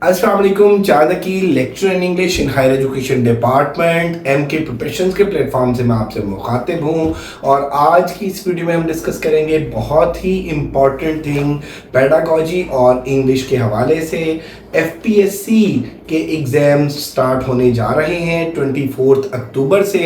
अस्सलाम वालेकुम। Chanakya lecture in English in higher education department MK professions के प्लेटफॉर्म से मैं आपसे मुखातिब हूँ और आज की इस वीडियो में हम डिस्कस करेंगे बहुत ही इम्पॉर्टेंट थिंग पेडागॉजी और इंग्लिश के हवाले से। एफपीएससी के एग्ज़ाम्स स्टार्ट होने जा रहे हैं 24 अक्टूबर से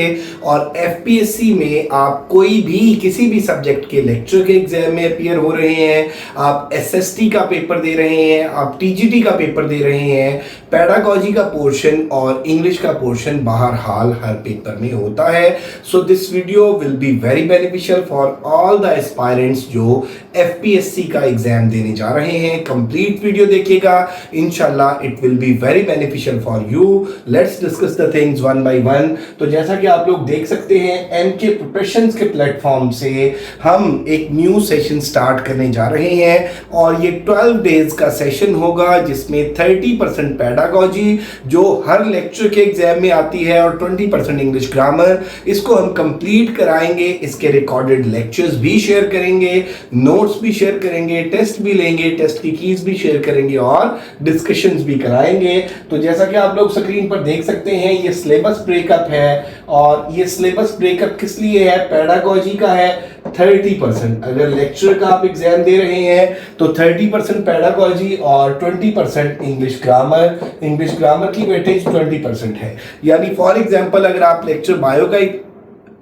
और एफपीएससी में आप कोई भी किसी भी सब्जेक्ट के लेक्चर के एग्ज़ाम में अपीयर हो रहे हैं, आप एसएसटी का पेपर दे रहे हैं, आप टीजीटी का पेपर दे रहे हैं, पेडागॉजी का पोर्शन और इंग्लिश का पोर्शन बहरहाल हर पेपर में होता है। So this video will be very beneficial for all the aspirants जो एफपीएससी का एग्जाम देने जा रहे हैं। कंप्लीट वीडियो देखिएगा, इंशाल्लाह it will be very beneficial for you. Let's discuss the things one by one. तो जैसा कि आप लोग देख सकते हैं, एमके प्रोफेशंस के प्लेटफॉर्म से हम एक न्यू सेशन स्टार्ट करने जा रहे हैं और ये 12 डेज का सेशन होगा जिसमें 30% पेडागॉजी जो हर लेक्चर के एग्जाम में आती है और 20% इंग्लिश ग्रामर, इसको हम कंप्लीट कराएंगे। इसके रिकॉर्डेड लेक्चर्स भी शेयर करेंगे, नोट्स भी शेयर करेंगे, टेस्ट भी लेंगे, टेस्ट की कीज भी शेयर करेंगे और डिस्कशंस भी कराएंगे। तो जैसा कि आप लोग स्क्रीन पर देख सकते हैं, ये सिलेबस ब्रेकअप है और ये सिलेबस ब्रेकअप किस लिए है? पेडागॉजी का है 30%। अगर लेक्चर का आप एग्जाम दे रहे हैं तो 30% पेडागॉजी और 20% इंग्लिश ग्रामर। इंग्लिश ग्रामर की वेटेज 20% है। यानी फॉर एग्जांपल अगर आप लेक्चर बायो का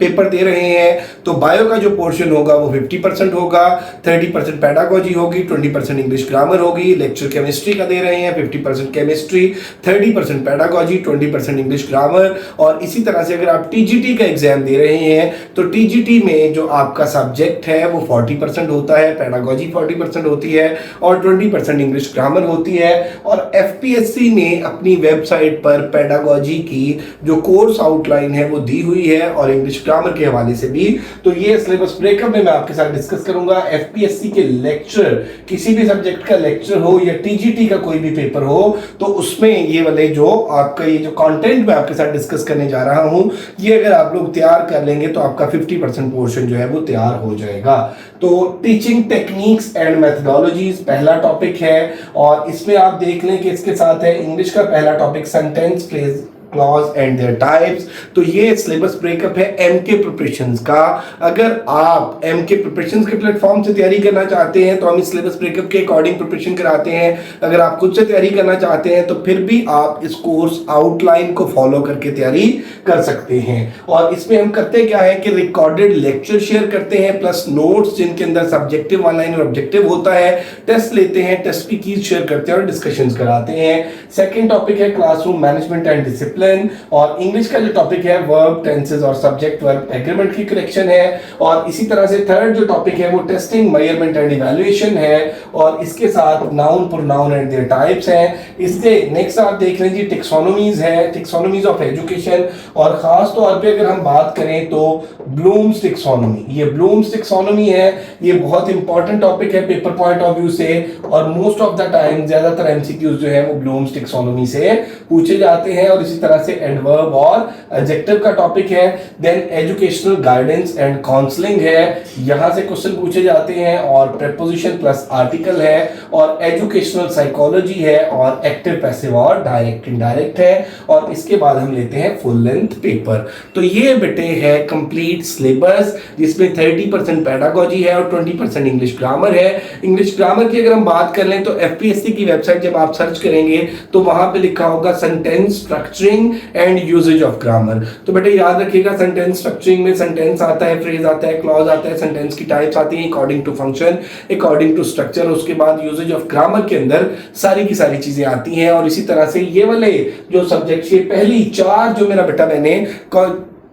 पेपर दे रहे हैं तो बायो का जो पोर्शन होगा वो 50% होगा, 30% पेडागॉजी होगी, 20% इंग्लिश ग्रामर होगी। लेक्चर केमिस्ट्री का दे रहे हैं 50% केमिस्ट्री, 30% पेडागॉजी, 20% इंग्लिश ग्रामर। और इसी तरह से अगर आप टीजीटी का एग्जाम दे रहे हैं तो टीजीटी में जो आपका सब्जेक्ट है वो 40% होता है, पेडागॉजी 40% होती है और 20% इंग्लिश ग्रामर होती है। और एफपीएससी ने अपनी वेबसाइट पर पेडागॉजी की जो कोर्स आउटलाइन है वो दी हुई है और इंग्लिश ग्रामर के हवाले से भी। तो ये सिलेबस ब्रेकअप में मैं आपके साथ डिस्कस करूंगा। एफपीएससी के लेक्चर, किसी भी सब्जेक्ट का लेक्चर हो या टीजीटी का कोई भी पेपर हो, तो उसमें ये वाले जो आपका ये जो कंटेंट मैं आपके साथ डिस्कस करने जा रहा हूं, ये अगर आप लोग तैयार कर लेंगे तो आपका 50% पोर्शन जो है वो तैयार हो जाएगा। तो टीचिंग टेक्निक्स एंड मेथडोलॉजीज पहला टॉपिक है और इसमें आप देख लें कि इसके साथ है इंग्लिश का पहला topic sentence, phrase, clause and there types. तो ये सिलेबस ब्रेकअप है एमके प्रिपरेशंस का। अगर आप एमके प्रिपरेशंस के प्लेटफॉर्म से तैयारी करना चाहते हैं तो हम इस सिलेबस ब्रेकअप के अकॉर्डिंग प्रिपरेशन कराते हैं। अगर आप खुद से तैयारी करना चाहते हैं तो फिर भी आप इस कोर्स आउटलाइन को फॉलो करके तैयारी कर सकते हैं। और इसमें हम करते क्या है कि रिकॉर्डेड लेक्चर शेयर करते हैं प्लस नोट्स जिनके अंदर सब्जेक्टिव ऑनलाइन और ऑब्जेक्टिव होता है, टेस्ट लेते हैं, टेस्ट की कीज शेयर करते हैं और डिस्कशंस कराते हैं। सेकंड टॉपिक है क्लासरूम मैनेजमेंट एंड डिसिप्लिन। और इंग्लिश का जो टॉपिक है वर्ब, टेंसेस और सब्जेक्ट वर्ब एग्रीमेंट की करेक्शन है। और इसी तरह से थर्ड जो टॉपिक है वो टेस्टिंग, मेजरमेंट एंड इवैल्यूएशन है और इसके साथ noun, pronoun and there types हैं। इससे नेक्स्ट आप देख लीजिए टेक्सोनोमीज है, टेक्सोनोमीज ऑफ एजुकेशन। और खास तौर पे अगर हम बात करें तो ब्लूम्स टेक्सोनोमी, ये ब्लूम्स टेक्सोनोमी है, ये बहुत इंपॉर्टेंट टॉपिक है पेपर पॉइंट ऑफ व्यू से और मोस्ट ऑफ द टाइम ज्यादातर एमसीक्यूज जो है वो ब्लूम्स टेक्सोनोमी से पूछे जाते हैं। और इसी तरह से एडवर्ब और एडजेक्टिव का टॉपिक है। Then educational guidance and counselling है, यहां से क्वेश्चन पूछे जाते हैं और प्रीपोजिशन प्लस आर्टिकल है। और एजुकेशनल साइकोलॉजी है और एक्टिव, पैसिव और डायरेक्ट इनडायरेक्ट है। और इसके बाद हम लेते हैं फुल लेंथ पेपर। तो ये बेटे है कंप्लीट सिलेबस जिसमें 30% पेडागॉजी है और 20% इंग्लिश ग्रामर है। इंग्लिश ग्रामर की अगर हम बात कर लें तो एफपीएससी की वेबसाइट जब आप सर्च करेंगे तो वहां पे लिखा होगा sentence structuring and usages of grammar. तो बेटा याद रखिएगा, सेंटेंस स्ट्रक्चरिंग में सेंटेंस आता है, फ्रेज आता है, क्लॉज आता है, सेंटेंस की टाइप्स आती हैं according to function, according to structure. उसके बाद यूजेज ऑफ ग्रामर के अंदर सारी की सारी चीजें आती हैं। और इसी तरह से ये वाले जो सब्जेक्ट, ये पहली 4 जो मेरा बेटा मैंने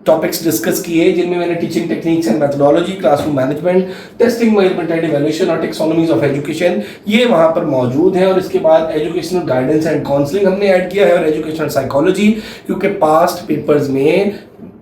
टॉपिक्स डिस्कस किए जिनमें मैंने teaching techniques and methodology, classroom management, testing, measurement and evaluation और टेक्सोनोमीज ऑफ एजुकेशन, ये वहां पर मौजूद है। और इसके बाद एजुकेशनल गाइडेंस एंड काउंसलिंग हमने ऐड किया है और एजुकेशनल साइकोलॉजी, क्योंकि पास्ट पेपर्स में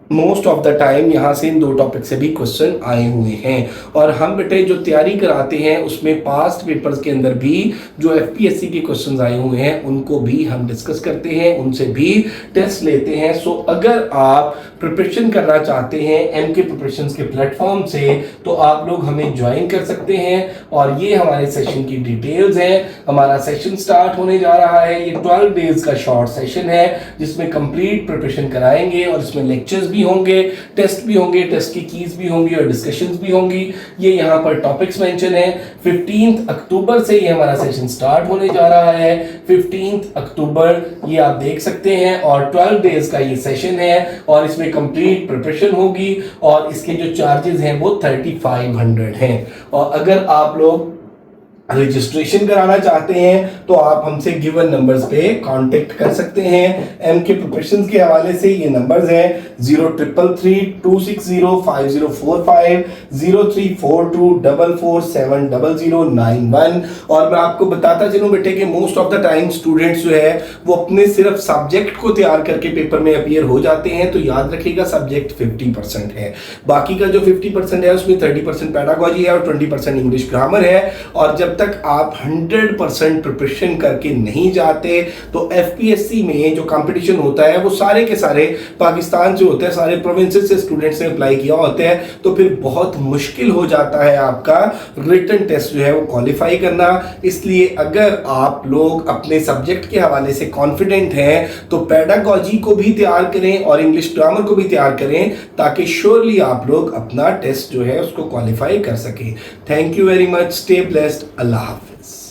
मोस्ट ऑफ द टाइम यहाँ से इन 2 टॉपिक से भी क्वेश्चन आए हुए हैं। और हम बेटे जो तैयारी कराते हैं उसमें पास्ट पेपर्स के अंदर भी जो एफपीएससी के क्वेश्चंस आए हुए हैं उनको भी हम डिस्कस करते हैं, उनसे भी टेस्ट लेते हैं। सो अगर आप प्रिपरेशन करना चाहते हैं एमके प्रिपरेशंस के प्लेटफॉर्म से तो आप लोग हमें ज्वाइन कर सकते हैं। और ये हमारे सेशन की डिटेल्स हैं। हमारा सेशन स्टार्ट होने जा रहा है, ये 12 डेज का शॉर्ट सेशन है जिसमें कंप्लीट प्रिपरेशन कराएंगे और इसमें लेक्चर्स भी होंगे, टेस्ट भी होंगे, टेस्ट की कीज भी होंगी और डिस्कशंस भी होंगी। ये यहाँ पर टॉपिक्स मेंशन है। 15 अक्टूबर से ये हमारा सेशन स्टार्ट होने जा रहा है। 15 अक्टूबर ये आप देख सकते हैं और 12 डेज का ये सेशन है और इसमें कंप्लीट प्रिपरेशन होगी और इसके जो चार्जेस हैं वो 3500 हैं। और अगर आप लोग रजिस्ट्रेशन कराना चाहते हैं तो आप हमसे गिवन नंबर्स पे कांटेक्ट कर सकते हैं। एमके प्रिपरेशंस के हवाले से ये नंबर्स हैं 0332605045, 0342447091। और मैं आपको बताता चलूं बेटे कि most of the time students जो है वो अपने सिर्फ सब्जेक्ट को तैयार करके पेपर में अपीयर हो जाते हैं। तो याद रखिएगा सब्जेक्ट 50% है, बाकी का जो 50% है उसमें 30% पेडागॉजी है और 20% इंग्लिश ग्रामर है। और जब तक आप 100% प्रिपरेशन करके नहीं जाते तो एफपीएससी में जो कंपटीशन होता है वो सारे के सारे पाकिस्तान से होते हैं, सारे प्रोविंसेस से स्टूडेंट्स ने अप्लाई किया होता है। तो फिर बहुत मुश्किल हो जाता है आपका रिटन टेस्ट जो है वो क्वालिफाई करना। इसलिए अगर आप लोग अपने सब्जेक्ट के हवाले से कॉन्फिडेंट हैं तो पेडागॉजी को भी तैयार करें और इंग्लिश ग्रामर को भी तैयार करें ताकि श्योरली आप लोग अपना टेस्ट जो है उसको क्वालिफाई कर सकें। Thank you very much, stay blessed, Allah Hafiz.